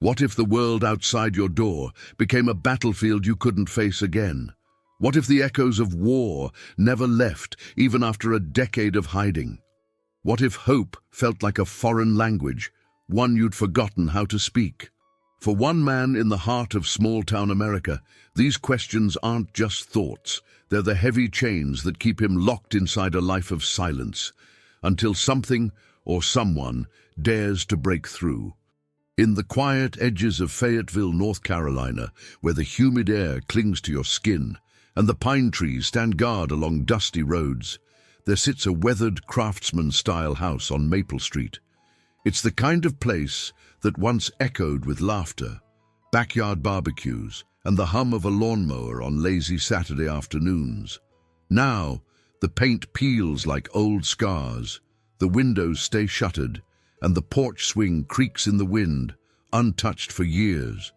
What if the world outside your door became a battlefield you couldn't face again? What if the echoes of war never left, even after a decade of hiding? What if hope felt like a foreign language, one you'd forgotten how to speak? For one man in the heart of small-town America, these questions aren't just thoughts. They're the heavy chains that keep him locked inside a life of silence, until something or someone dares to break through. In the quiet edges of Fayetteville, North Carolina, where the humid air clings to your skin and the pine trees stand guard along dusty roads, there sits a weathered craftsman-style house on Maple Street. It's the kind of place that once echoed with laughter, backyard barbecues, and the hum of a lawnmower on lazy Saturday afternoons. Now, the paint peels like old scars, the windows stay shuttered, and the porch swing creaks in the wind, untouched for years.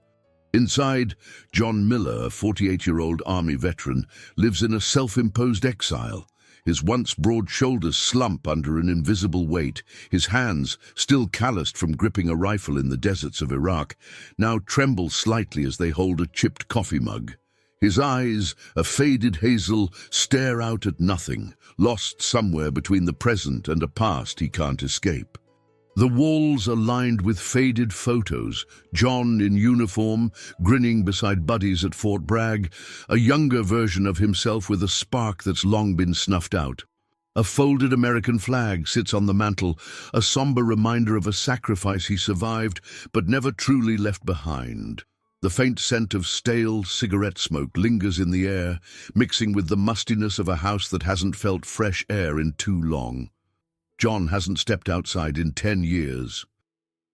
Inside, John Miller, a 48-year-old Army veteran, lives in a self-imposed exile. His once broad shoulders slump under an invisible weight. His hands, still calloused from gripping a rifle in the deserts of Iraq, now tremble slightly as they hold a chipped coffee mug. His eyes, a faded hazel, stare out at nothing, lost somewhere between the present and a past he can't escape. The walls are lined with faded photos, John in uniform, grinning beside buddies at Fort Bragg, a younger version of himself with a spark that's long been snuffed out. A folded American flag sits on the mantel, a somber reminder of a sacrifice he survived but never truly left behind. The faint scent of stale cigarette smoke lingers in the air, mixing with the mustiness of a house that hasn't felt fresh air in too long. John hasn't stepped outside in 10 years.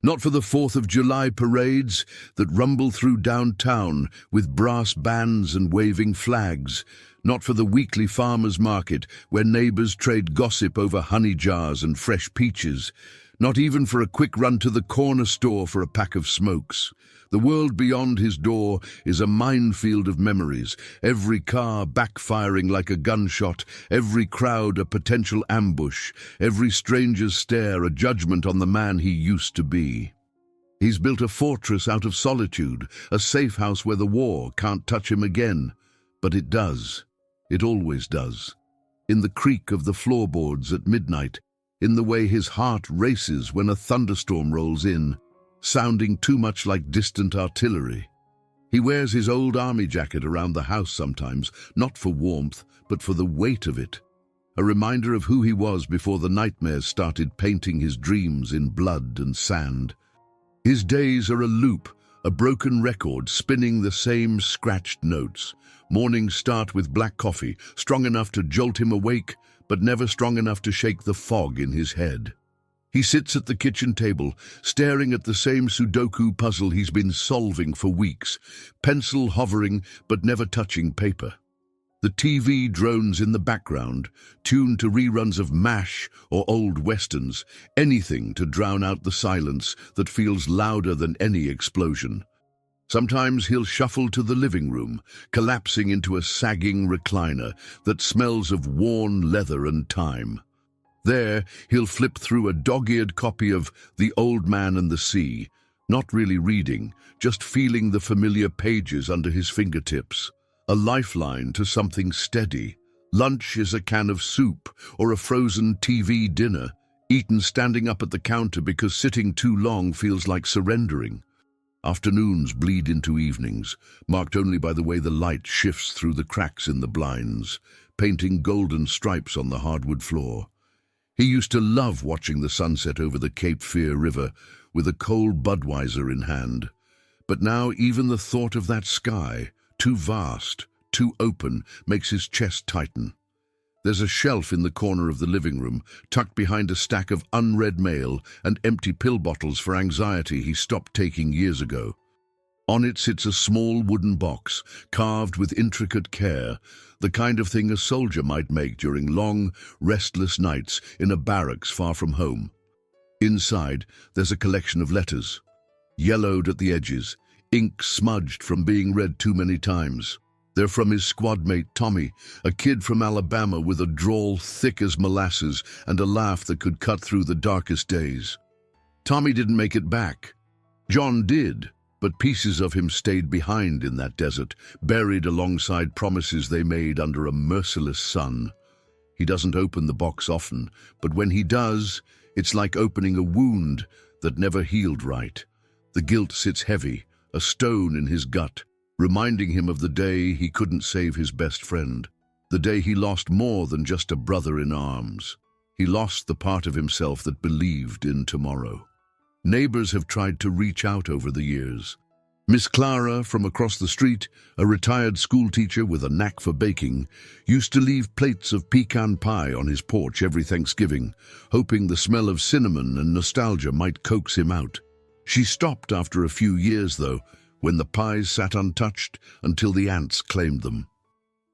Not for the 4th of July parades that rumble through downtown with brass bands and waving flags. Not for the weekly farmers' market where neighbors trade gossip over honey jars and fresh peaches. Not even for a quick run to the corner store for a pack of smokes. The world beyond his door is a minefield of memories, every car backfiring like a gunshot, every crowd a potential ambush, every stranger's stare a judgment on the man he used to be. He's built a fortress out of solitude, a safe house where the war can't touch him again. But it does. It always does. In the creak of the floorboards at midnight, in the way his heart races when a thunderstorm rolls in, sounding too much like distant artillery. He wears his old army jacket around the house sometimes, not for warmth, but for the weight of it. A reminder of who he was before the nightmares started painting his dreams in blood and sand. His days are a loop, a broken record spinning the same scratched notes. Mornings start with black coffee, strong enough to jolt him awake, but never strong enough to shake the fog in his head. He sits at the kitchen table, staring at the same Sudoku puzzle he's been solving for weeks, pencil hovering but never touching paper. The TV drones in the background, tuned to reruns of MASH or old westerns, anything to drown out the silence that feels louder than any explosion. Sometimes he'll shuffle to the living room, collapsing into a sagging recliner that smells of worn leather and time. There, he'll flip through a dog-eared copy of The Old Man and the Sea, not really reading, just feeling the familiar pages under his fingertips. A lifeline to something steady. Lunch is a can of soup or a frozen TV dinner, eaten standing up at the counter because sitting too long feels like surrendering. Afternoons bleed into evenings, marked only by the way the light shifts through the cracks in the blinds, painting golden stripes on the hardwood floor. He used to love watching the sunset over the Cape Fear River with a cold Budweiser in hand. But now even the thought of that sky, too vast, too open, makes his chest tighten. There's a shelf in the corner of the living room, tucked behind a stack of unread mail and empty pill bottles for anxiety he stopped taking years ago. On it sits a small wooden box, carved with intricate care, the kind of thing a soldier might make during long, restless nights in a barracks far from home. Inside, there's a collection of letters, yellowed at the edges, ink smudged from being read too many times. They're from his squad mate Tommy, a kid from Alabama with a drawl thick as molasses and a laugh that could cut through the darkest days. Tommy didn't make it back. John did. But pieces of him stayed behind in that desert, buried alongside promises they made under a merciless sun. He doesn't open the box often, but when he does, it's like opening a wound that never healed right. The guilt sits heavy, a stone in his gut, reminding him of the day he couldn't save his best friend. The day he lost more than just a brother in arms. He lost the part of himself that believed in tomorrow. Neighbors have tried to reach out over the years. Miss Clara from across the street, a retired schoolteacher with a knack for baking, used to leave plates of pecan pie on his porch every Thanksgiving, hoping the smell of cinnamon and nostalgia might coax him out. She stopped after a few years, though, when the pies sat untouched until the ants claimed them.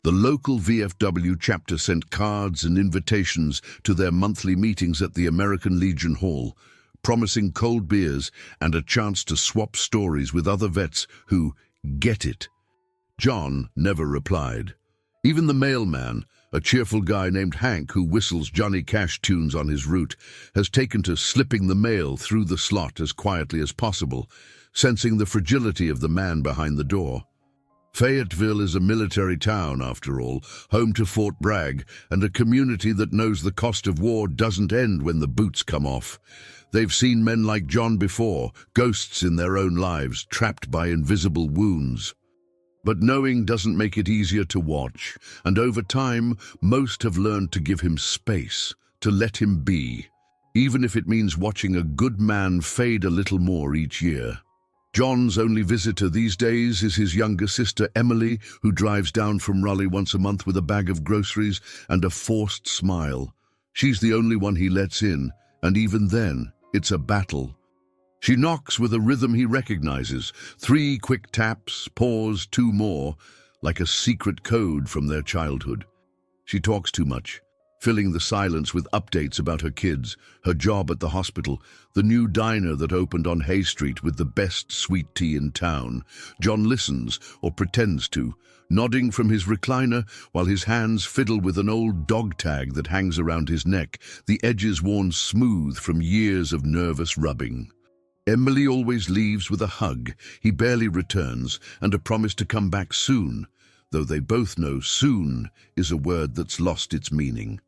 The local VFW chapter sent cards and invitations to their monthly meetings at the American Legion Hall, promising cold beers and a chance to swap stories with other vets who get it. John never replied. Even the mailman, a cheerful guy named Hank who whistles Johnny Cash tunes on his route, has taken to slipping the mail through the slot as quietly as possible, sensing the fragility of the man behind the door. Fayetteville is a military town, after all, home to Fort Bragg, and a community that knows the cost of war doesn't end when the boots come off. They've seen men like John before, ghosts in their own lives, trapped by invisible wounds. But knowing doesn't make it easier to watch, and over time, most have learned to give him space, to let him be, even if it means watching a good man fade a little more each year. John's only visitor these days is his younger sister Emily, who drives down from Raleigh once a month with a bag of groceries and a forced smile. She's the only one he lets in, and even then, it's a battle. She knocks with a rhythm he recognizes, 3 quick taps, pause, 2 more, like a secret code from their childhood. She talks too much, filling the silence with updates about her kids, her job at the hospital, the new diner that opened on Hay Street with the best sweet tea in town. John listens, or pretends to, nodding from his recliner while his hands fiddle with an old dog tag that hangs around his neck, the edges worn smooth from years of nervous rubbing. Emily always leaves with a hug, he barely returns, and a promise to come back soon, though they both know soon is a word that's lost its meaning.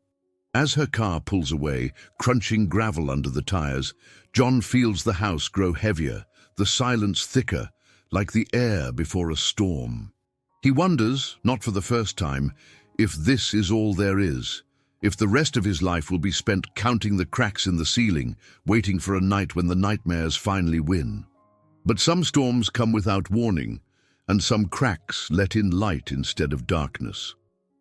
As her car pulls away, crunching gravel under the tires, John feels the house grow heavier, the silence thicker, like the air before a storm. He wonders, not for the first time, if this is all there is, if the rest of his life will be spent counting the cracks in the ceiling, waiting for a night when the nightmares finally win. But some storms come without warning, and some cracks let in light instead of darkness.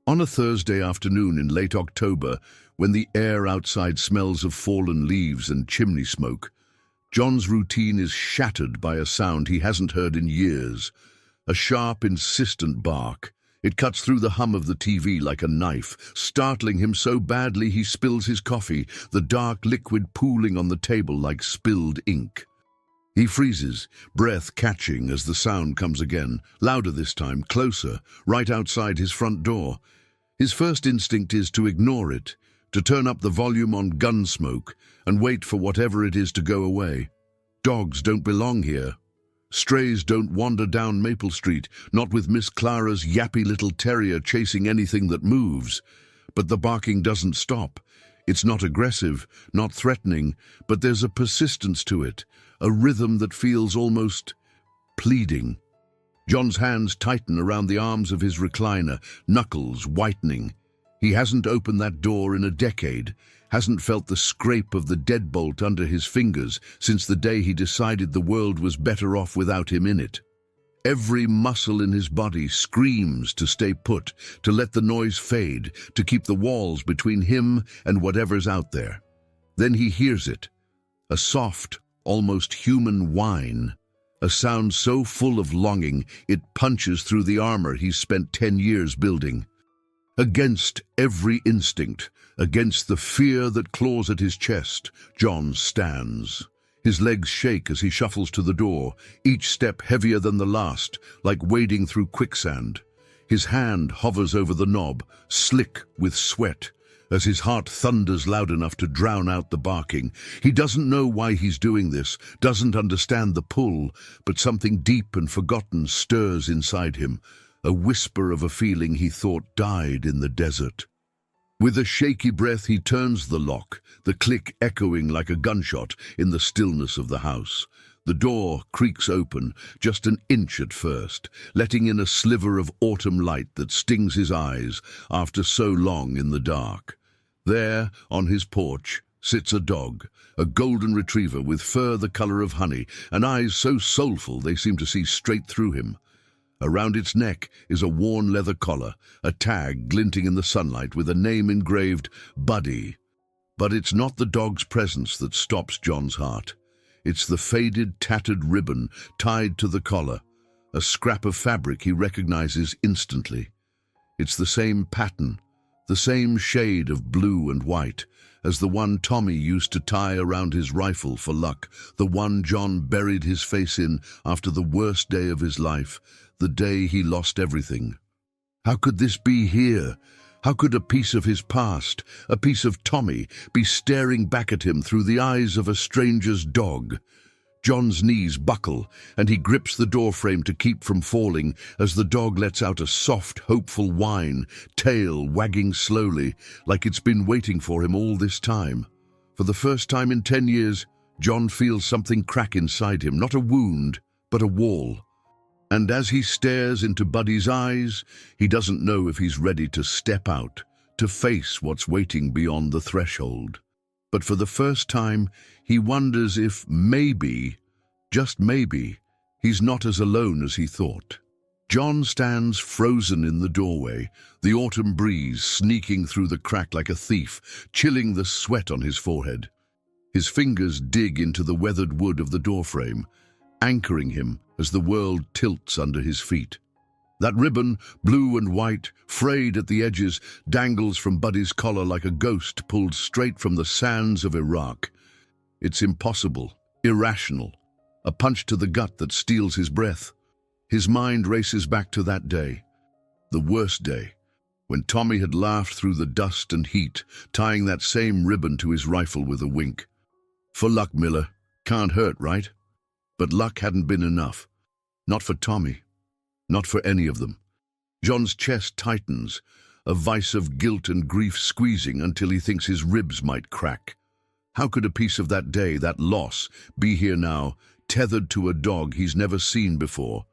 On a Thursday afternoon in late October, when the air outside smells of fallen leaves and chimney smoke, John's routine is shattered by a sound he hasn't heard in years, a sharp, insistent bark. It cuts through the hum of the TV like a knife, startling him so badly he spills his coffee, the dark liquid pooling on the table like spilled ink. He freezes, breath catching as the sound comes again, louder this time, closer, right outside his front door. His first instinct is to ignore it, to turn up the volume on Gunsmoke and wait for whatever it is to go away. Dogs don't belong here. Strays don't wander down Maple Street, not with Miss Clara's yappy little terrier chasing anything that moves. But the barking doesn't stop. It's not aggressive, not threatening, but there's a persistence to it, a rhythm that feels almost pleading. John's hands tighten around the arms of his recliner, knuckles whitening. He hasn't opened that door in a decade, hasn't felt the scrape of the deadbolt under his fingers since the day he decided the world was better off without him in it. Every muscle in his body screams to stay put, to let the noise fade, to keep the walls between him and whatever's out there. Then he hears it, a soft, almost human whine, a sound so full of longing it punches through the armor he's spent 10 years building. Against every instinct, against the fear that claws at his chest, John stands. His legs shake as he shuffles to the door, each step heavier than the last, like wading through quicksand. His hand hovers over the knob, slick with sweat, as his heart thunders loud enough to drown out the barking. He doesn't know why he's doing this, doesn't understand the pull, but something deep and forgotten stirs inside him, a whisper of a feeling he thought died in the desert. With a shaky breath, he turns the lock, the click echoing like a gunshot in the stillness of the house. The door creaks open, just an inch at first, letting in a sliver of autumn light that stings his eyes after so long in the dark. There, on his porch, sits a dog, a golden retriever with fur the color of honey and eyes so soulful they seem to see straight through him. Around its neck is a worn leather collar, a tag glinting in the sunlight with a name engraved, Buddy. But it's not the dog's presence that stops John's heart. It's the faded, tattered ribbon tied to the collar, a scrap of fabric he recognizes instantly. It's the same pattern, the same shade of blue and white, as the one Tommy used to tie around his rifle for luck, the one John buried his face in after the worst day of his life, the day he lost everything. How could this be here? How could a piece of his past, a piece of Tommy, be staring back at him through the eyes of a stranger's dog? John's knees buckle, and he grips the doorframe to keep from falling as the dog lets out a soft, hopeful whine, tail wagging slowly, like it's been waiting for him all this time. For the first time in 10 years, John feels something crack inside him, not a wound, but a wall. And as he stares into Buddy's eyes, he doesn't know if he's ready to step out, to face what's waiting beyond the threshold. But for the first time, he wonders if maybe, just maybe, he's not as alone as he thought. John stands frozen in the doorway, the autumn breeze sneaking through the crack like a thief, chilling the sweat on his forehead. His fingers dig into the weathered wood of the doorframe, anchoring him as the world tilts under his feet. That ribbon, blue and white, frayed at the edges, dangles from Buddy's collar like a ghost pulled straight from the sands of Iraq. It's impossible, irrational, a punch to the gut that steals his breath. His mind races back to that day, the worst day, when Tommy had laughed through the dust and heat, tying that same ribbon to his rifle with a wink. For luck, Miller. Can't hurt, right? But luck hadn't been enough. Not for Tommy. Not for any of them. John's chest tightens, a vice of guilt and grief squeezing until he thinks his ribs might crack. How could a piece of that day, that loss, be here now, tethered to a dog he's never seen before?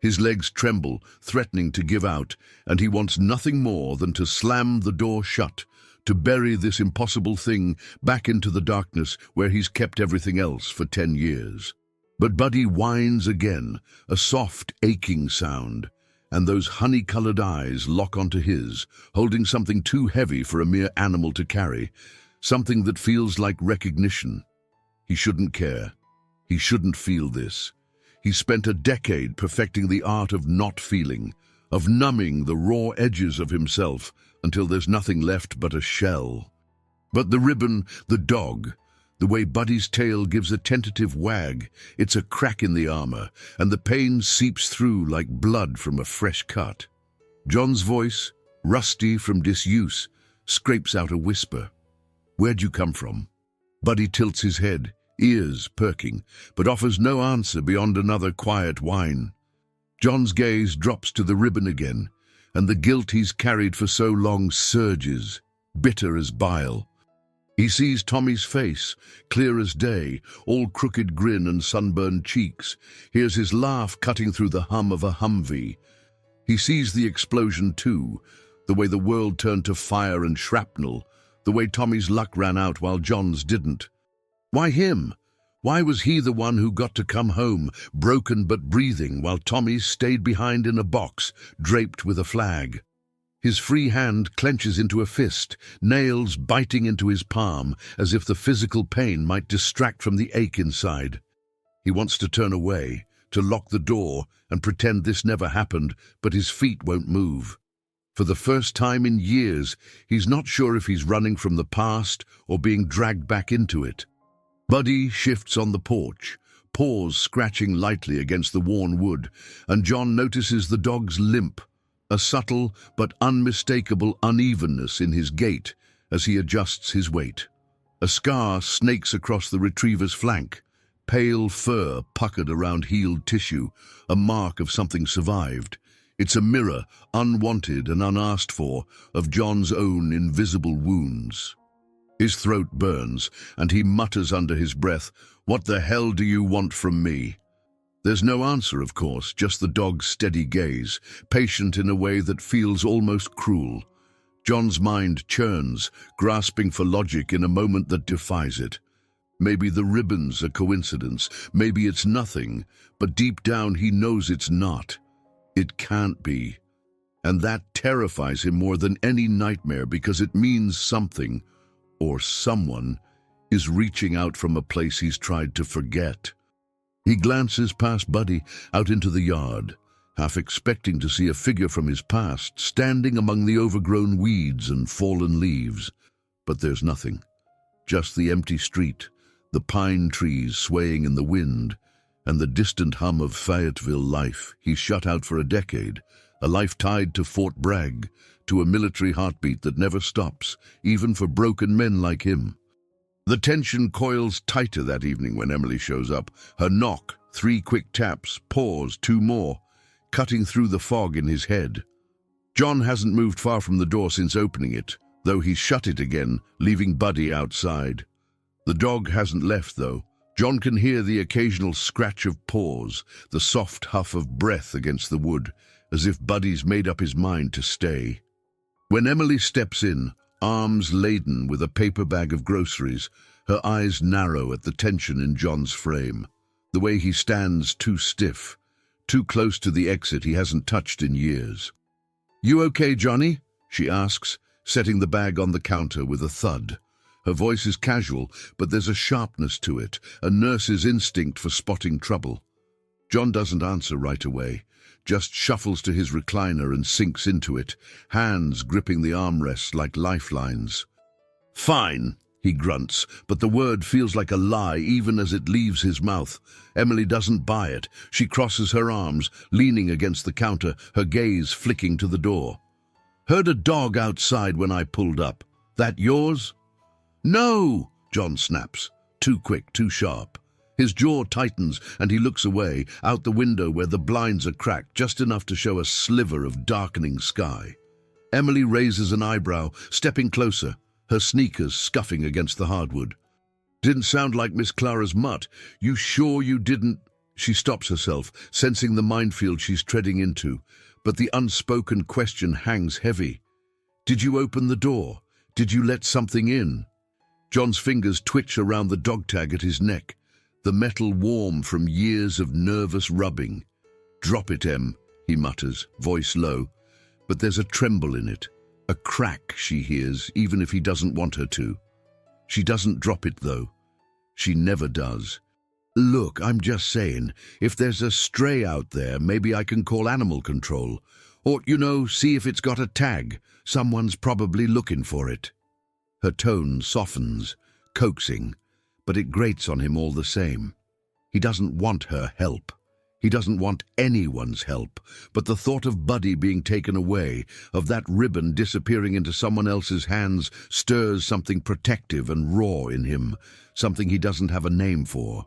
His legs tremble, threatening to give out, and he wants nothing more than to slam the door shut, to bury this impossible thing back into the darkness where he's kept everything else for 10 years. But Buddy whines again, a soft, aching sound, and those honey-colored eyes lock onto his, holding something too heavy for a mere animal to carry, something that feels like recognition. He shouldn't care. He shouldn't feel this. He spent a decade perfecting the art of not feeling, of numbing the raw edges of himself until there's nothing left but a shell. But the ribbon, the dog, the way Buddy's tail gives a tentative wag, it's a crack in the armor, and the pain seeps through like blood from a fresh cut. John's voice, rusty from disuse, scrapes out a whisper. "Where'd you come from?" Buddy tilts his head, ears perking, but offers no answer beyond another quiet whine. John's gaze drops to the ribbon again, and the guilt he's carried for so long surges, bitter as bile. He sees Tommy's face, clear as day, all crooked grin and sunburned cheeks, hears his laugh cutting through the hum of a Humvee. He sees the explosion too, the way the world turned to fire and shrapnel, the way Tommy's luck ran out while John's didn't. Why him? Why was he the one who got to come home, broken but breathing, while Tommy stayed behind in a box, draped with a flag? His free hand clenches into a fist, nails biting into his palm, as if the physical pain might distract from the ache inside. He wants to turn away, to lock the door and pretend this never happened, but his feet won't move. For the first time in years, he's not sure if he's running from the past or being dragged back into it. Buddy shifts on the porch, paws scratching lightly against the worn wood, and John notices the dog's limp, a subtle but unmistakable unevenness in his gait as he adjusts his weight. A scar snakes across the retriever's flank, pale fur puckered around healed tissue, a mark of something survived. It's a mirror, unwanted and unasked for, of John's own invisible wounds. His throat burns, and he mutters under his breath, "What the hell do you want from me?" There's no answer, of course, just the dog's steady gaze, patient in a way that feels almost cruel. John's mind churns, grasping for logic in a moment that defies it. Maybe the ribbon's a coincidence, maybe it's nothing, but deep down he knows it's not. It can't be. And that terrifies him more than any nightmare because it means something, or someone, is reaching out from a place he's tried to forget. He glances past Buddy out into the yard, half expecting to see a figure from his past standing among the overgrown weeds and fallen leaves. But there's nothing. Just the empty street, the pine trees swaying in the wind, and the distant hum of Fayetteville life he's shut out for a decade, a life tied to Fort Bragg, to a military heartbeat that never stops, even for broken men like him. The tension coils tighter that evening when Emily shows up. Her knock, 3 quick taps, pause, 2 more, cutting through the fog in his head. John hasn't moved far from the door since opening it, though he's shut it again, leaving Buddy outside. The dog hasn't left, though. John can hear the occasional scratch of paws, the soft huff of breath against the wood, as if Buddy's made up his mind to stay. When Emily steps in, arms laden with a paper bag of groceries, her eyes narrow at the tension in John's frame. The way he stands too stiff, too close to the exit he hasn't touched in years. "You okay, Johnny?" she asks, setting the bag on the counter with a thud. Her voice is casual, but there's a sharpness to it, a nurse's instinct for spotting trouble. John doesn't answer right away, just shuffles to his recliner and sinks into it, hands gripping the armrests like lifelines. "Fine," he grunts, but the word feels like a lie even as it leaves his mouth. Emily doesn't buy it. She crosses her arms, leaning against the counter, her gaze flicking to the door. "Heard a dog outside when I pulled up. That yours?" "No!" John snaps. Too quick, too sharp. His jaw tightens and he looks away, out the window where the blinds are cracked just enough to show a sliver of darkening sky. Emily raises an eyebrow, stepping closer, her sneakers scuffing against the hardwood. "Didn't sound like Miss Clara's mutt. You sure you didn't—" She stops herself, sensing the minefield she's treading into, but the unspoken question hangs heavy. "Did you open the door? Did you let something in?" John's fingers twitch around the dog tag at his neck, the metal warm from years of nervous rubbing. "Drop it, Em," he mutters, voice low, but there's a tremble in it, a crack she hears even if he doesn't want her to. She doesn't drop it, though. She never does. "Look, I'm just saying, if there's a stray out there, maybe I can call animal control. Or, see if it's got a tag. Someone's probably looking for it." Her tone softens, coaxing, but it grates on him all the same. He doesn't want her help. He doesn't want anyone's help, but the thought of Buddy being taken away, of that ribbon disappearing into someone else's hands, stirs something protective and raw in him, something he doesn't have a name for.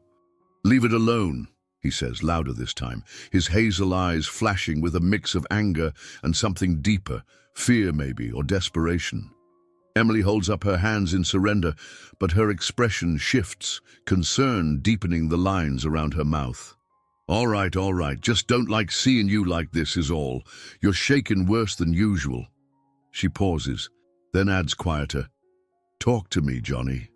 "Leave it alone," he says, louder this time, his hazel eyes flashing with a mix of anger and something deeper, fear maybe, or desperation. Emily holds up her hands in surrender, but her expression shifts, concern deepening the lines around her mouth. All right, just don't like seeing you like this is all. You're shaking worse than usual." She pauses, then adds quieter, "Talk to me, Johnny."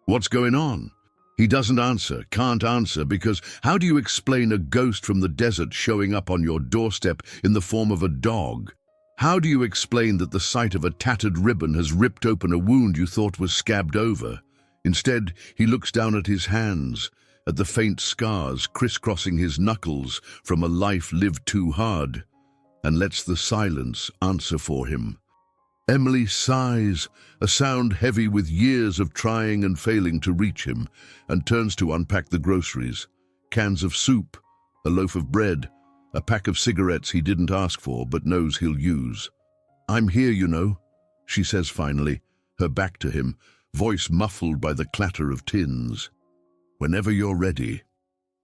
"What's going on?" He doesn't answer, can't answer, because how do you explain a ghost from the desert showing up on your doorstep in the form of a dog? How do you explain that the sight of a tattered ribbon has ripped open a wound you thought was scabbed over? Instead, he looks down at his hands, at the faint scars crisscrossing his knuckles from a life lived too hard, and lets the silence answer for him. Emily sighs, a sound heavy with years of trying and failing to reach him, and turns to unpack the groceries. Cans of soup, a loaf of bread, a pack of cigarettes he didn't ask for but knows he'll use. "I'm here, she says finally, her back to him, voice muffled by the clatter of tins. "Whenever you're ready."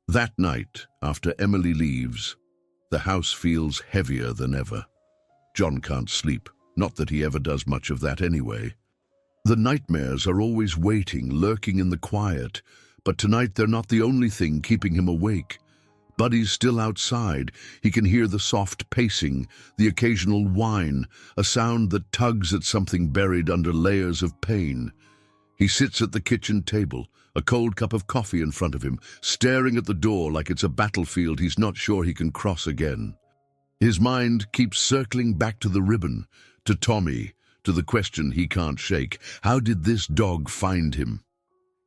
That night, after Emily leaves, the house feels heavier than ever. John can't sleep, not that he ever does much of that anyway. The nightmares are always waiting, lurking in the quiet, but tonight they're not the only thing keeping him awake. Buddy's still outside. He can hear the soft pacing, the occasional whine, a sound that tugs at something buried under layers of pain. He sits at the kitchen table, a cold cup of coffee in front of him, staring at the door like it's a battlefield he's not sure he can cross again. His mind keeps circling back to the ribbon, to Tommy, to the question he can't shake. How did this dog find him?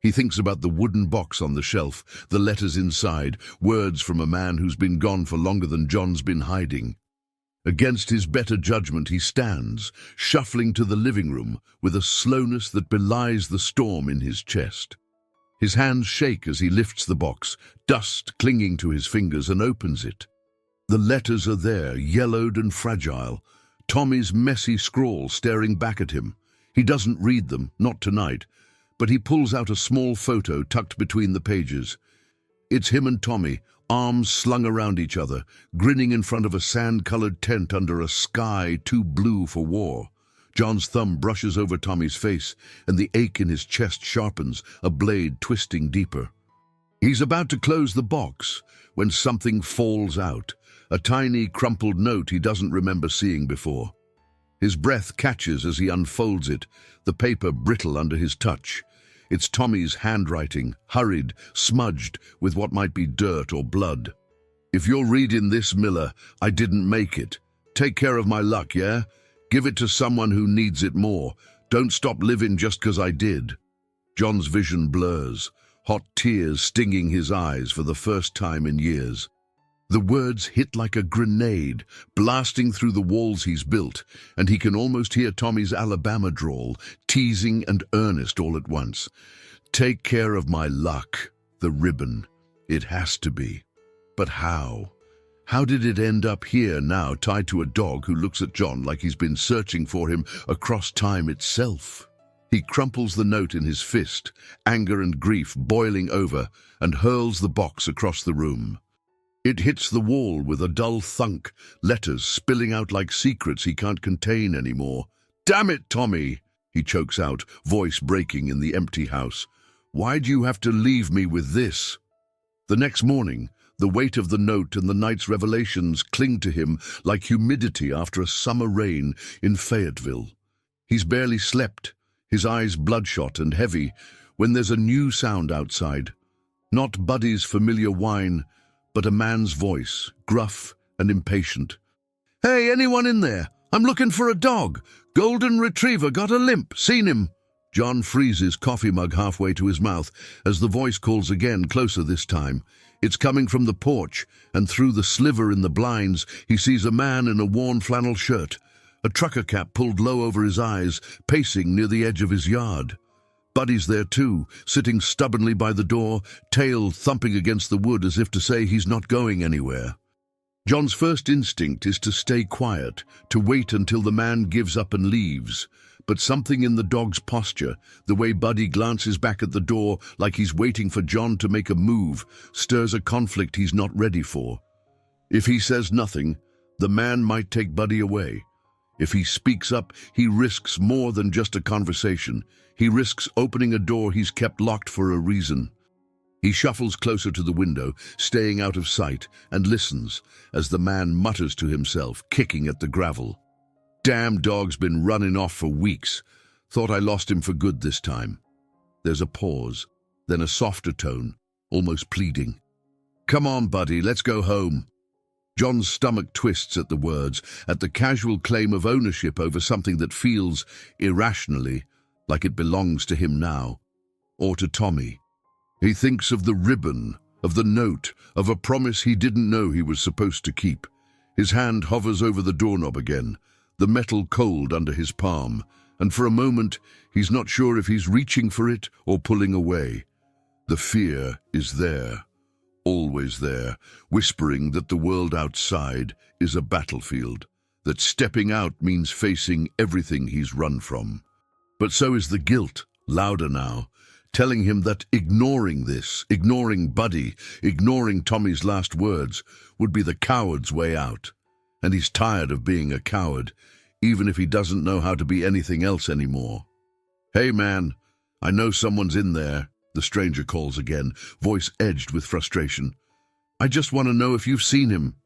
He thinks about the wooden box on the shelf, the letters inside, words from a man who's been gone for longer than John's been hiding. Against his better judgment, he stands, shuffling to the living room with a slowness that belies the storm in his chest. His hands shake as he lifts the box, dust clinging to his fingers, and opens it. The letters are there, yellowed and fragile, Tommy's messy scrawl staring back at him. He doesn't read them, not tonight, but he pulls out a small photo tucked between the pages. It's him and Tommy, arms slung around each other, grinning in front of a sand-colored tent under a sky too blue for war. John's thumb brushes over Tommy's face, and the ache in his chest sharpens, a blade twisting deeper. He's about to close the box when something falls out, a tiny, crumpled note he doesn't remember seeing before. His breath catches as he unfolds it, the paper brittle under his touch. It's Tommy's handwriting, hurried, smudged with what might be dirt or blood. "If you're reading this, Miller, I didn't make it. Take care of my luck, yeah? Give it to someone who needs it more. Don't stop living just 'cause I did." John's vision blurs, hot tears stinging his eyes for the first time in years. The words hit like a grenade, blasting through the walls he's built, and he can almost hear Tommy's Alabama drawl, teasing and earnest all at once. Take care of my luck, the ribbon. It has to be. But how? How did it end up here now, tied to a dog who looks at John like he's been searching for him across time itself? He crumples the note in his fist, anger and grief boiling over, and hurls the box across the room. It hits the wall with a dull thunk, letters spilling out like secrets he can't contain anymore. "Damn it, Tommy!" he chokes out, voice breaking in the empty house. "Why'd you have to leave me with this?" The next morning, the weight of the note and the night's revelations cling to him like humidity after a summer rain in Fayetteville. He's barely slept, his eyes bloodshot and heavy, when there's a new sound outside. Not Buddy's familiar whine, but a man's voice, gruff and impatient. "Hey, anyone in there? I'm looking for a dog. Golden retriever, got a limp, seen him." John freezes coffee mug halfway to his mouth as the voice calls again, closer this time. It's coming from the porch, and through the sliver in the blinds, he sees a man in a worn flannel shirt, a trucker cap pulled low over his eyes, pacing near the edge of his yard. Buddy's there too, sitting stubbornly by the door, tail thumping against the wood as if to say he's not going anywhere. John's first instinct is to stay quiet, to wait until the man gives up and leaves. But something in the dog's posture, the way Buddy glances back at the door like he's waiting for John to make a move, stirs a conflict he's not ready for. If he says nothing, the man might take Buddy away. If he speaks up, he risks more than just a conversation. He risks opening a door he's kept locked for a reason. He shuffles closer to the window, staying out of sight, and listens as the man mutters to himself, kicking at the gravel. "Damn dog's been running off for weeks. Thought I lost him for good this time." There's a pause, then a softer tone, almost pleading. "Come on, Buddy, let's go home." John's stomach twists at the words, at the casual claim of ownership over something that feels, irrationally, like it belongs to him now, or to Tommy. He thinks of the ribbon, of the note, of a promise he didn't know he was supposed to keep. His hand hovers over the doorknob again, the metal cold under his palm, and for a moment he's not sure if he's reaching for it or pulling away. The fear is there, always there, whispering that the world outside is a battlefield, that stepping out means facing everything he's run from. But so is the guilt, louder now, telling him that ignoring this, ignoring Buddy, ignoring Tommy's last words, would be the coward's way out. And he's tired of being a coward, even if he doesn't know how to be anything else anymore. "Hey, man, I know someone's in there," the stranger calls again, voice edged with frustration. "I just want to know if you've seen him.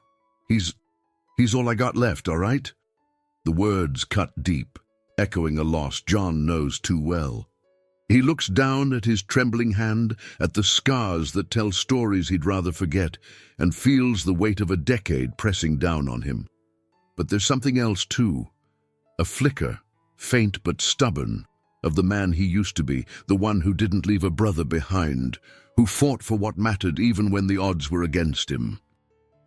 He's all I got left, all right?" The words cut deep, echoing a loss John knows too well. He looks down at his trembling hand, at the scars that tell stories he'd rather forget, and feels the weight of a decade pressing down on him. But there's something else too. A flicker, faint but stubborn, of the man he used to be, the one who didn't leave a brother behind, who fought for what mattered even when the odds were against him.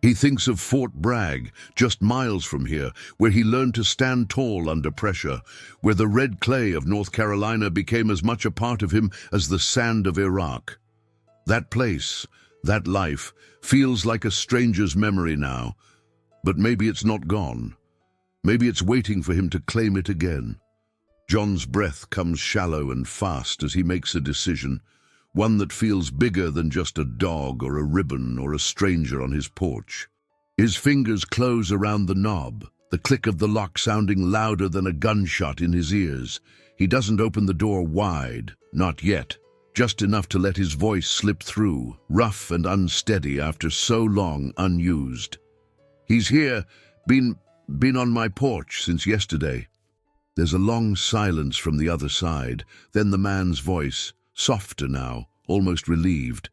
He thinks of Fort Bragg, just miles from here, where he learned to stand tall under pressure, where the red clay of North Carolina became as much a part of him as the sand of Iraq. That place, that life, feels like a stranger's memory now, but maybe it's not gone. Maybe it's waiting for him to claim it again. John's breath comes shallow and fast as he makes a decision, one that feels bigger than just a dog or a ribbon or a stranger on his porch. His fingers close around the knob, the click of the lock sounding louder than a gunshot in his ears. He doesn't open the door wide, not yet, just enough to let his voice slip through, rough and unsteady after so long unused. "He's here, been on my porch since yesterday." There's a long silence from the other side, then the man's voice, softer now, almost relieved.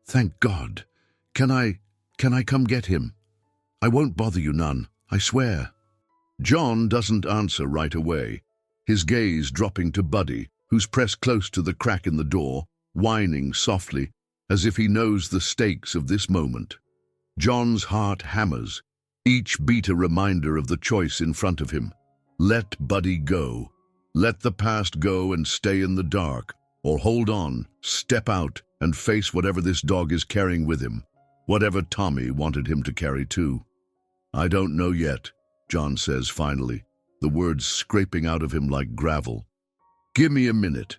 "Thank God. Can I come get him? I won't bother you none, I swear." John doesn't answer right away, his gaze dropping to Buddy, who's pressed close to the crack in the door, whining softly, as if he knows the stakes of this moment. John's heart hammers, each beat a reminder of the choice in front of him. Let Buddy go. Let the past go and stay in the dark, or hold on, step out, and face whatever this dog is carrying with him, whatever Tommy wanted him to carry too. "I don't know yet," John says finally, the words scraping out of him like gravel. "Give me a minute."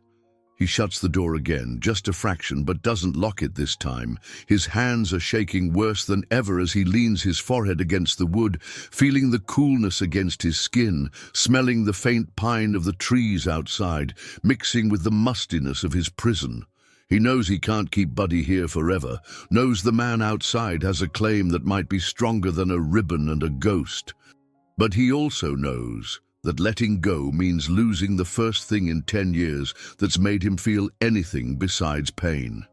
He shuts the door again, just a fraction, but doesn't lock it this time. His hands are shaking worse than ever as he leans his forehead against the wood, feeling the coolness against his skin, smelling the faint pine of the trees outside, mixing with the mustiness of his prison. He knows he can't keep Buddy here forever, knows the man outside has a claim that might be stronger than a ribbon and a ghost. But he also knows that letting go means losing the first thing in 10 years that's made him feel anything besides pain.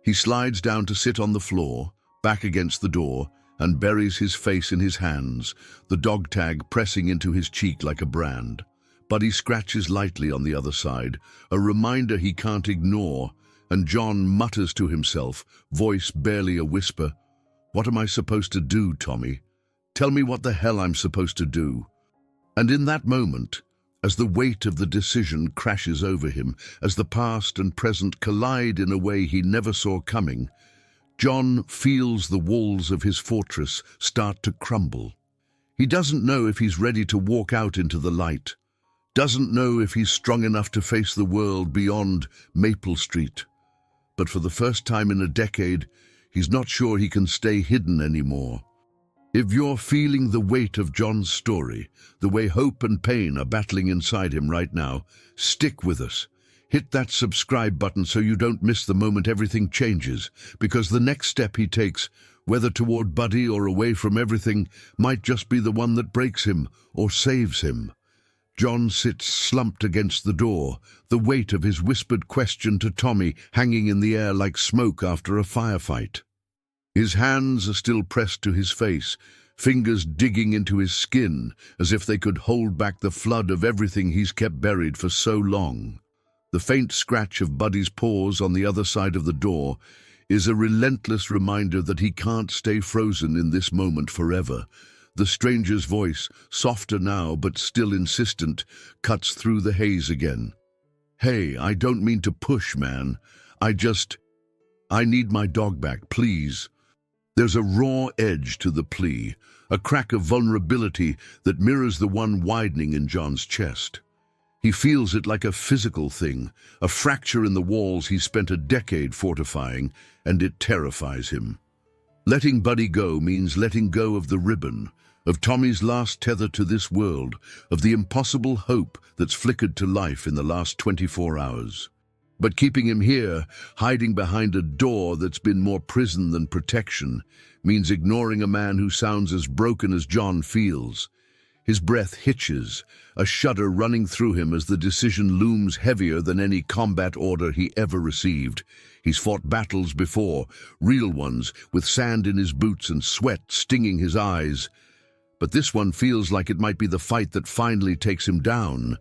He slides down to sit on the floor, back against the door, and buries his face in his hands, the dog tag pressing into his cheek like a brand. Buddy scratches lightly on the other side, a reminder he can't ignore, and John mutters to himself, voice barely a whisper, "What am I supposed to do, Tommy? Tell me what the hell I'm supposed to do." And in that moment, as the weight of the decision crashes over him, as the past and present collide in a way he never saw coming, John feels the walls of his fortress start to crumble. He doesn't know if he's ready to walk out into the light, doesn't know if he's strong enough to face the world beyond Maple Street. But for the first time in a decade, he's not sure he can stay hidden anymore. If you're feeling the weight of John's story, the way hope and pain are battling inside him right now, stick with us. Hit that subscribe button so you don't miss the moment everything changes, because the next step he takes, whether toward Buddy or away from everything, might just be the one that breaks him or saves him. John sits slumped against the door, the weight of his whispered question to Tommy hanging in the air like smoke after a firefight. His hands are still pressed to his face, fingers digging into his skin as if they could hold back the flood of everything he's kept buried for so long. The faint scratch of Buddy's paws on the other side of the door is a relentless reminder that he can't stay frozen in this moment forever. The stranger's voice, softer now but still insistent, cuts through the haze again. "Hey, I don't mean to push, man. I need my dog back, please." There's a raw edge to the plea, a crack of vulnerability that mirrors the one widening in John's chest. He feels it like a physical thing, a fracture in the walls he spent a decade fortifying, and it terrifies him. Letting Buddy go means letting go of the ribbon, of Tommy's last tether to this world, of the impossible hope that's flickered to life in the last 24 hours. But keeping him here, hiding behind a door that's been more prison than protection, means ignoring a man who sounds as broken as John feels. His breath hitches, a shudder running through him as the decision looms heavier than any combat order he ever received. He's fought battles before, real ones, with sand in his boots and sweat stinging his eyes. But this one feels like it might be the fight that finally takes him down.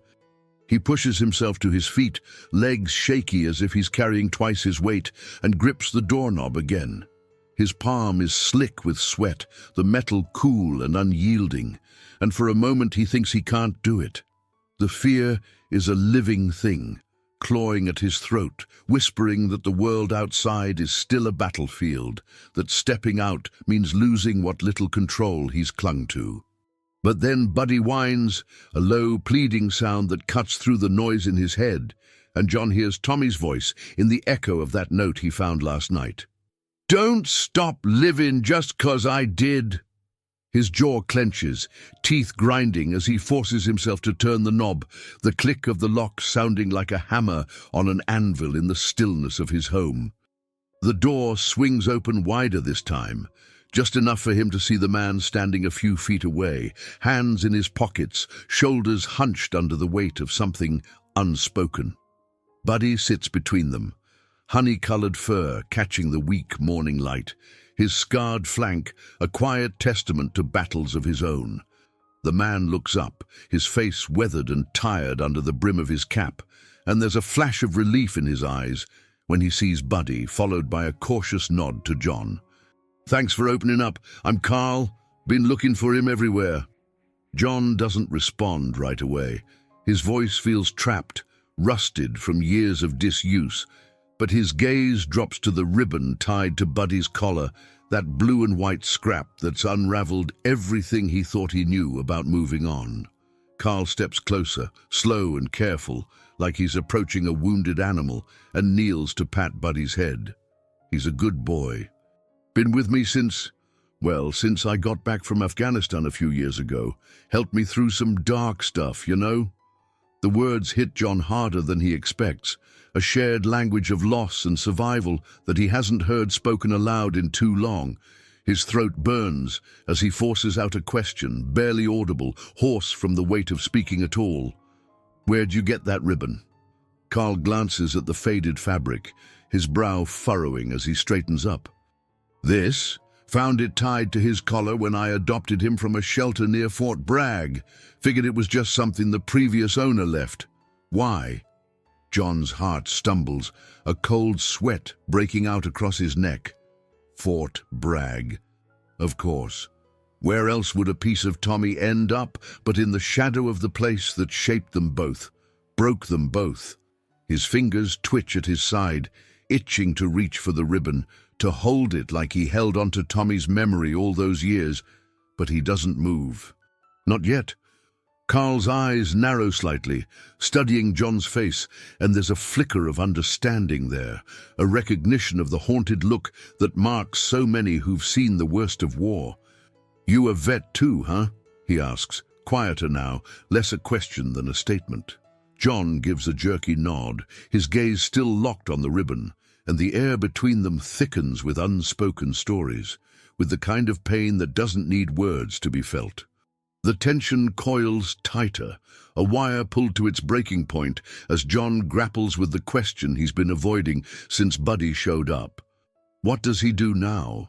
He pushes himself to his feet, legs shaky as if he's carrying twice his weight, and grips the doorknob again. His palm is slick with sweat, the metal cool and unyielding, and for a moment he thinks he can't do it. The fear is a living thing, clawing at his throat, whispering that the world outside is still a battlefield, that stepping out means losing what little control he's clung to. But then Buddy whines, a low, pleading sound that cuts through the noise in his head, and John hears Tommy's voice in the echo of that note he found last night. "Don't stop living just 'cause I did." His jaw clenches, teeth grinding as he forces himself to turn the knob, the click of the lock sounding like a hammer on an anvil in the stillness of his home. The door swings open wider this time, just enough for him to see the man standing a few feet away, hands in his pockets, shoulders hunched under the weight of something unspoken. Buddy sits between them, honey-colored fur catching the weak morning light, his scarred flank a quiet testament to battles of his own. The man looks up, his face weathered and tired under the brim of his cap, and there's a flash of relief in his eyes when he sees Buddy, followed by a cautious nod to John. "Thanks for opening up. I'm Carl. Been looking for him everywhere." John doesn't respond right away. His voice feels trapped, rusted from years of disuse, but his gaze drops to the ribbon tied to Buddy's collar, that blue and white scrap that's unraveled everything he thought he knew about moving on. Carl steps closer, slow and careful, like he's approaching a wounded animal, and kneels to pat Buddy's head. He's a good boy. Been with me since I got back from Afghanistan a few years ago. Helped me through some dark stuff, you know? The words hit John harder than he expects, a shared language of loss and survival that he hasn't heard spoken aloud in too long. His throat burns as he forces out a question, barely audible, hoarse from the weight of speaking at all. "Where'd you get that ribbon?" Carl glances at the faded fabric, his brow furrowing as he straightens up. "This? Found it tied to his collar when I adopted him from a shelter near Fort Bragg. Figured it was just something the previous owner left." "Why?" John's heart stumbles, a cold sweat breaking out across his neck. Fort Bragg. Of course. Where else would a piece of Tommy end up but in the shadow of the place that shaped them both, broke them both? His fingers twitch at his side, itching to reach for the ribbon, to hold it like he held onto Tommy's memory all those years, but he doesn't move. Not yet. Carl's eyes narrow slightly, studying John's face, and there's a flicker of understanding there, a recognition of the haunted look that marks so many who've seen the worst of war. "You a vet too, huh?" he asks, quieter now, less a question than a statement. John gives a jerky nod, his gaze still locked on the ribbon, and the air between them thickens with unspoken stories, with the kind of pain that doesn't need words to be felt. The tension coils tighter, a wire pulled to its breaking point as John grapples with the question he's been avoiding since Buddy showed up. What does he do now?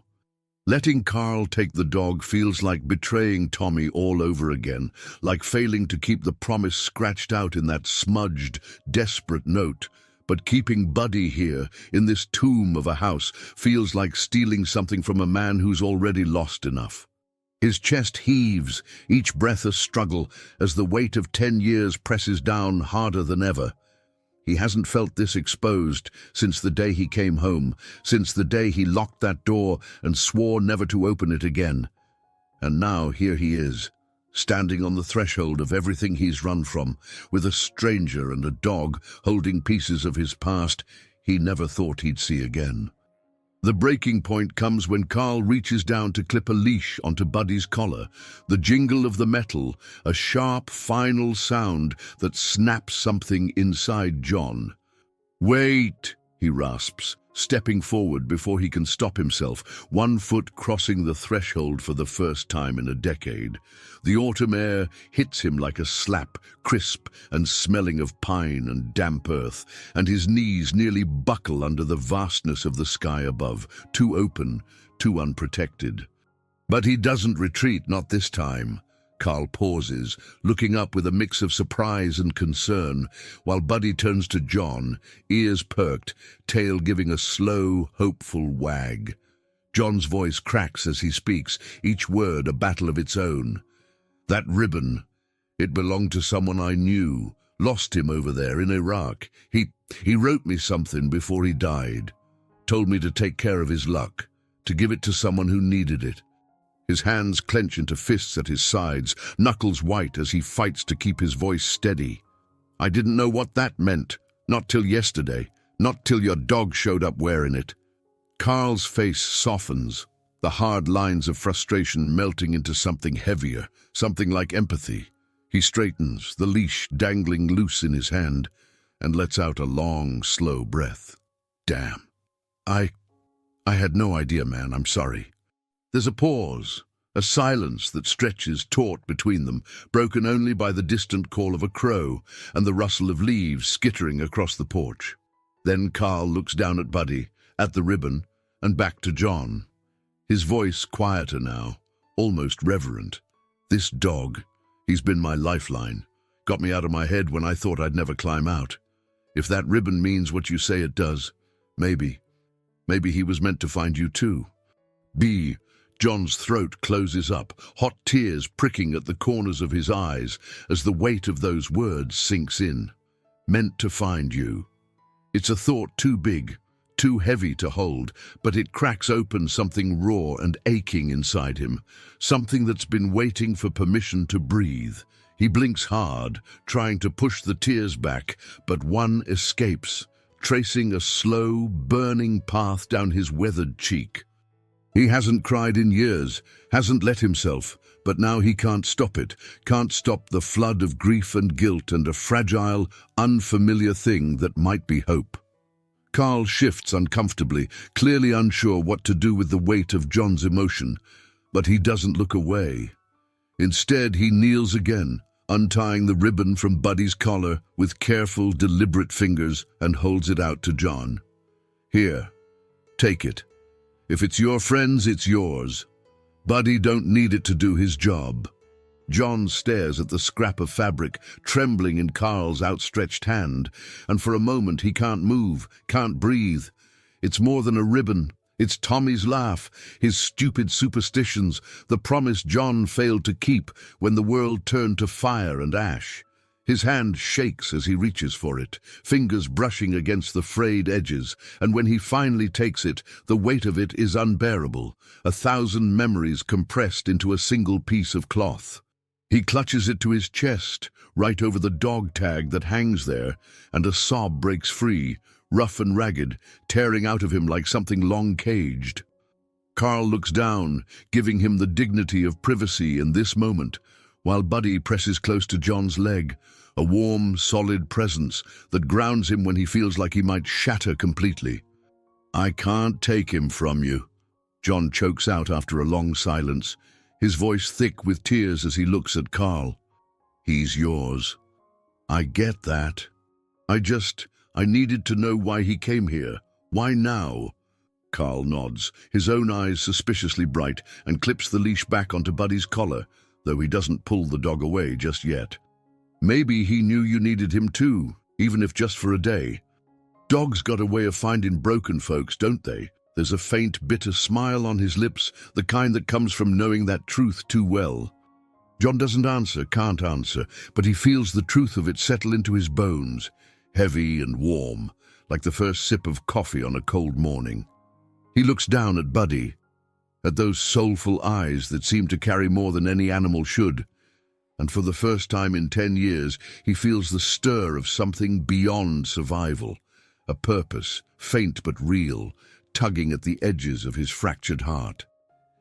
Letting Carl take the dog feels like betraying Tommy all over again, like failing to keep the promise scratched out in that smudged, desperate note. But keeping Buddy here, in this tomb of a house, feels like stealing something from a man who's already lost enough. His chest heaves, each breath a struggle, as the weight of 10 years presses down harder than ever. He hasn't felt this exposed since the day he came home, since the day he locked that door and swore never to open it again. And now here he is, standing on the threshold of everything he's run from, with a stranger and a dog holding pieces of his past he never thought he'd see again. The breaking point comes when Carl reaches down to clip a leash onto Buddy's collar, the jingle of the metal, a sharp, final sound that snaps something inside John. "Wait," he rasps, stepping forward before he can stop himself, one foot crossing the threshold for the first time in a decade. The autumn air hits him like a slap, crisp and smelling of pine and damp earth, and his knees nearly buckle under the vastness of the sky above, too open, too unprotected. But he doesn't retreat, not this time. Carl pauses, looking up with a mix of surprise and concern, while Buddy turns to John, ears perked, tail giving a slow, hopeful wag. John's voice cracks as he speaks, each word a battle of its own. "That ribbon, it belonged to someone I knew, lost him over there in Iraq. He wrote me something before he died, told me to take care of his luck, to give it to someone who needed it." His hands clench into fists at his sides, knuckles white as he fights to keep his voice steady. "I didn't know what that meant, not till yesterday, not till your dog showed up wearing it." Carl's face softens, the hard lines of frustration melting into something heavier, something like empathy. He straightens, the leash dangling loose in his hand, and lets out a long, slow breath. "Damn. I had no idea, man. I'm sorry." There's a pause, a silence that stretches taut between them, broken only by the distant call of a crow and the rustle of leaves skittering across the porch. Then Carl looks down at Buddy, at the ribbon, and back to John. His voice quieter now, almost reverent. "This dog, he's been my lifeline, got me out of my head when I thought I'd never climb out. If that ribbon means what you say it does, maybe he was meant to find you too." John's throat closes up, hot tears pricking at the corners of his eyes as the weight of those words sinks in. Meant to find you. It's a thought too big, too heavy to hold, but it cracks open something raw and aching inside him, something that's been waiting for permission to breathe. He blinks hard, trying to push the tears back, but one escapes, tracing a slow, burning path down his weathered cheek. He hasn't cried in years, hasn't let himself, but now he can't stop it, can't stop the flood of grief and guilt and a fragile, unfamiliar thing that might be hope. Carl shifts uncomfortably, clearly unsure what to do with the weight of John's emotion, but he doesn't look away. Instead, he kneels again, untying the ribbon from Buddy's collar with careful, deliberate fingers and holds it out to John. "Here, take it. If it's your friend's, it's yours. Buddy don't need it to do his job." John stares at the scrap of fabric, trembling in Carl's outstretched hand, and for a moment he can't move, can't breathe. It's more than a ribbon. It's Tommy's laugh, his stupid superstitions, the promise John failed to keep when the world turned to fire and ash. His hand shakes as he reaches for it, fingers brushing against the frayed edges, and when he finally takes it, the weight of it is unbearable, 1,000 memories compressed into a single piece of cloth. He clutches it to his chest, right over the dog tag that hangs there, and a sob breaks free, rough and ragged, tearing out of him like something long caged. Carl looks down, giving him the dignity of privacy in this moment, while Buddy presses close to John's leg, a warm, solid presence that grounds him when he feels like he might shatter completely. "I can't take him from you," John chokes out after a long silence, his voice thick with tears as he looks at Carl. "He's yours. I get that. I needed to know why he came here. Why now?" Carl nods, his own eyes suspiciously bright, and clips the leash back onto Buddy's collar, though he doesn't pull the dog away just yet. "Maybe he knew you needed him too, even if just for a day. Dogs got a way of finding broken folks, don't they?" There's a faint, bitter smile on his lips, the kind that comes from knowing that truth too well. John doesn't answer, can't answer, but he feels the truth of it settle into his bones, heavy and warm, like the first sip of coffee on a cold morning. He looks down at Buddy, at those soulful eyes that seem to carry more than any animal should, And for the first time in 10 years, he feels the stir of something beyond survival, a purpose, faint but real, tugging at the edges of his fractured heart.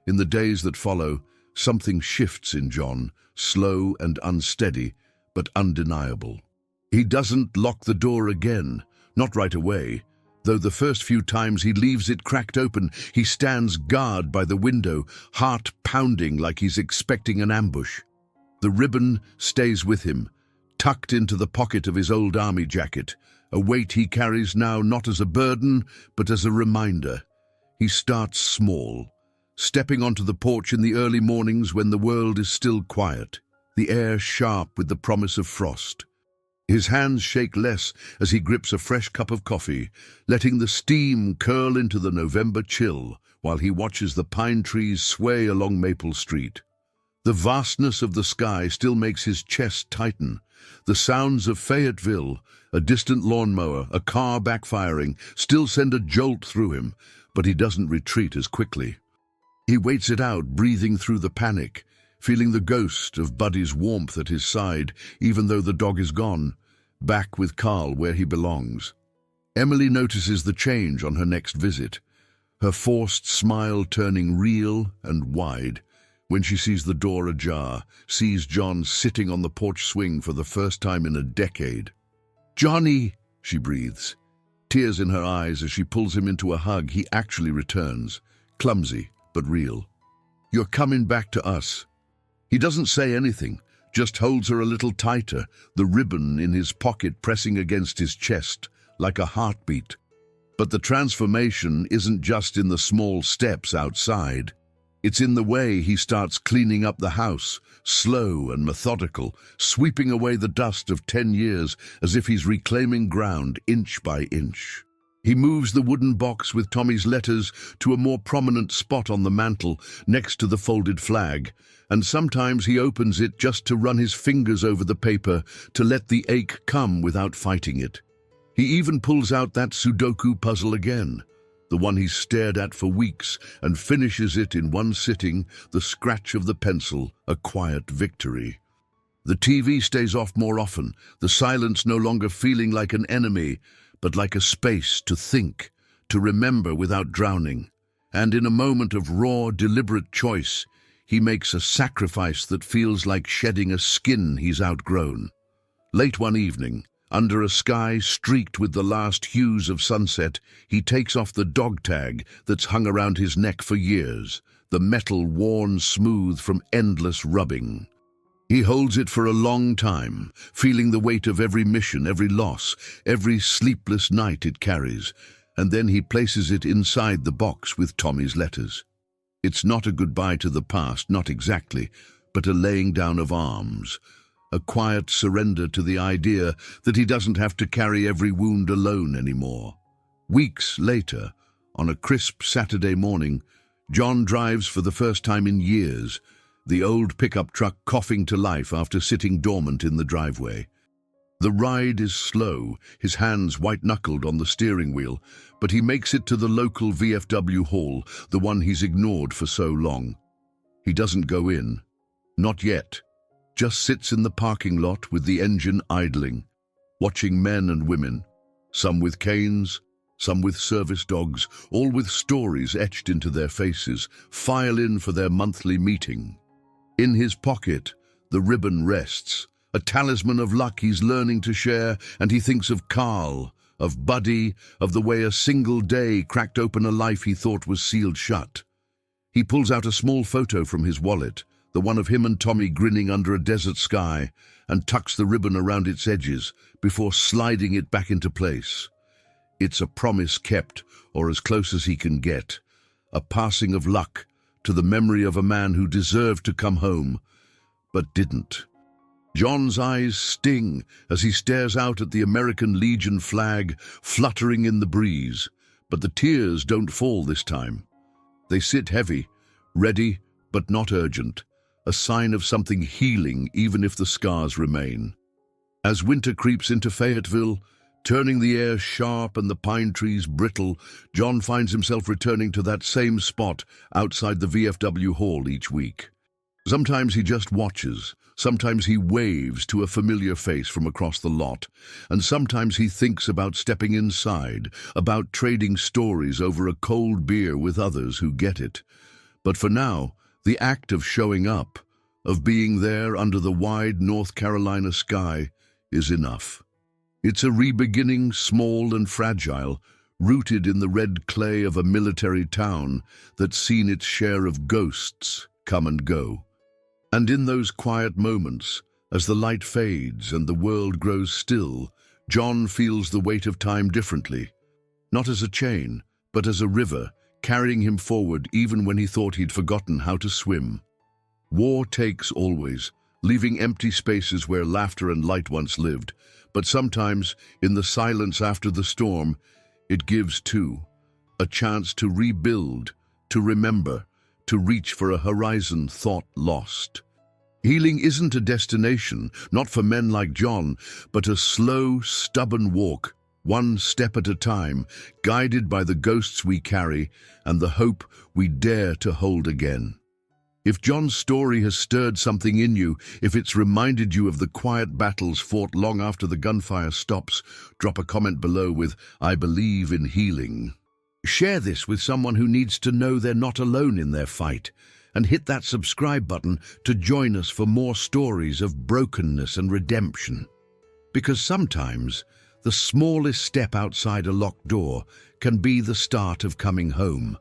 In the days that follow, something shifts in John, slow and unsteady, but undeniable. He doesn't lock the door again, not right away. Though the first few times he leaves it cracked open, he stands guard by the window, heart pounding like he's expecting an ambush. The ribbon stays with him, tucked into the pocket of his old army jacket, a weight he carries now not as a burden, but as a reminder. He starts small, stepping onto the porch in the early mornings when the world is still quiet, the air sharp with the promise of frost. His hands shake less as he grips a fresh cup of coffee, letting the steam curl into the November chill while he watches the pine trees sway along Maple Street. The vastness of the sky still makes his chest tighten. The sounds of Fayetteville, a distant lawnmower, a car backfiring, still send a jolt through him, but he doesn't retreat as quickly. He waits it out, breathing through the panic, feeling the ghost of Buddy's warmth at his side, even though the dog is gone, back with Carl where he belongs. Emily notices the change on her next visit, her forced smile turning real and wide, when she sees the door ajar, sees John sitting on the porch swing for the first time in a decade. "Johnny," she breathes, tears in her eyes as she pulls him into a hug he actually returns, clumsy but real. "You're coming back to us." He doesn't say anything, just holds her a little tighter, the ribbon in his pocket pressing against his chest like a heartbeat. But the transformation isn't just in the small steps outside. It's in the way he starts cleaning up the house, slow and methodical, sweeping away the dust of 10 years as if he's reclaiming ground inch by inch. He moves the wooden box with Tommy's letters to a more prominent spot on the mantel next to the folded flag, and sometimes he opens it just to run his fingers over the paper, to let the ache come without fighting it. He even pulls out that Sudoku puzzle again, the one he's stared at for weeks, and finishes it in one sitting, the scratch of the pencil, a quiet victory. The TV stays off more often, the silence no longer feeling like an enemy, but like a space to think, to remember without drowning. And in a moment of raw, deliberate choice, he makes a sacrifice that feels like shedding a skin he's outgrown. Late one evening, under a sky streaked with the last hues of sunset, he takes off the dog tag that's hung around his neck for years, the metal worn smooth from endless rubbing. He holds it for a long time, feeling the weight of every mission, every loss, every sleepless night it carries, and then he places it inside the box with Tommy's letters. It's not a goodbye to the past, not exactly, but a laying down of arms, a quiet surrender to the idea that he doesn't have to carry every wound alone anymore. Weeks later, on a crisp Saturday morning, John drives for the first time in years, the old pickup truck coughing to life after sitting dormant in the driveway. The ride is slow, his hands white-knuckled on the steering wheel, but he makes it to the local VFW hall, the one he's ignored for so long. He doesn't go in. Not yet. Just sits in the parking lot with the engine idling, watching men and women, some with canes, some with service dogs, all with stories etched into their faces, file in for their monthly meeting. In his pocket, the ribbon rests, a talisman of luck he's learning to share, and he thinks of Carl, of Buddy, of the way a single day cracked open a life he thought was sealed shut. He pulls out a small photo from his wallet, the one of him and Tommy grinning under a desert sky, and tucks the ribbon around its edges before sliding it back into place. It's a promise kept, or as close as he can get, a passing of luck to the memory of a man who deserved to come home, but didn't. John's eyes sting as he stares out at the American Legion flag fluttering in the breeze, but the tears don't fall this time. They sit heavy, ready but not urgent, a sign of something healing even if the scars remain. As winter creeps into Fayetteville, turning the air sharp and the pine trees brittle, John finds himself returning to that same spot outside the VFW hall each week. Sometimes he just watches, sometimes he waves to a familiar face from across the lot, and sometimes he thinks about stepping inside, about trading stories over a cold beer with others who get it. But for now, the act of showing up, of being there under the wide North Carolina sky, is enough. It's a re-beginning, small and fragile, rooted in the red clay of a military town that's seen its share of ghosts come and go. And in those quiet moments, as the light fades and the world grows still, John feels the weight of time differently, not as a chain, but as a river, carrying him forward even when he thought he'd forgotten how to swim. War takes always, leaving empty spaces where laughter and light once lived, but sometimes, in the silence after the storm, it gives too, a chance to rebuild, to remember, to reach for a horizon thought lost. Healing isn't a destination, not for men like John, but a slow, stubborn walk, one step at a time, guided by the ghosts we carry and the hope we dare to hold again. If John's story has stirred something in you, if it's reminded you of the quiet battles fought long after the gunfire stops, drop a comment below with, "I believe in healing." Share this with someone who needs to know they're not alone in their fight, and hit that subscribe button to join us for more stories of brokenness and redemption. Because sometimes, the smallest step outside a locked door can be the start of coming home.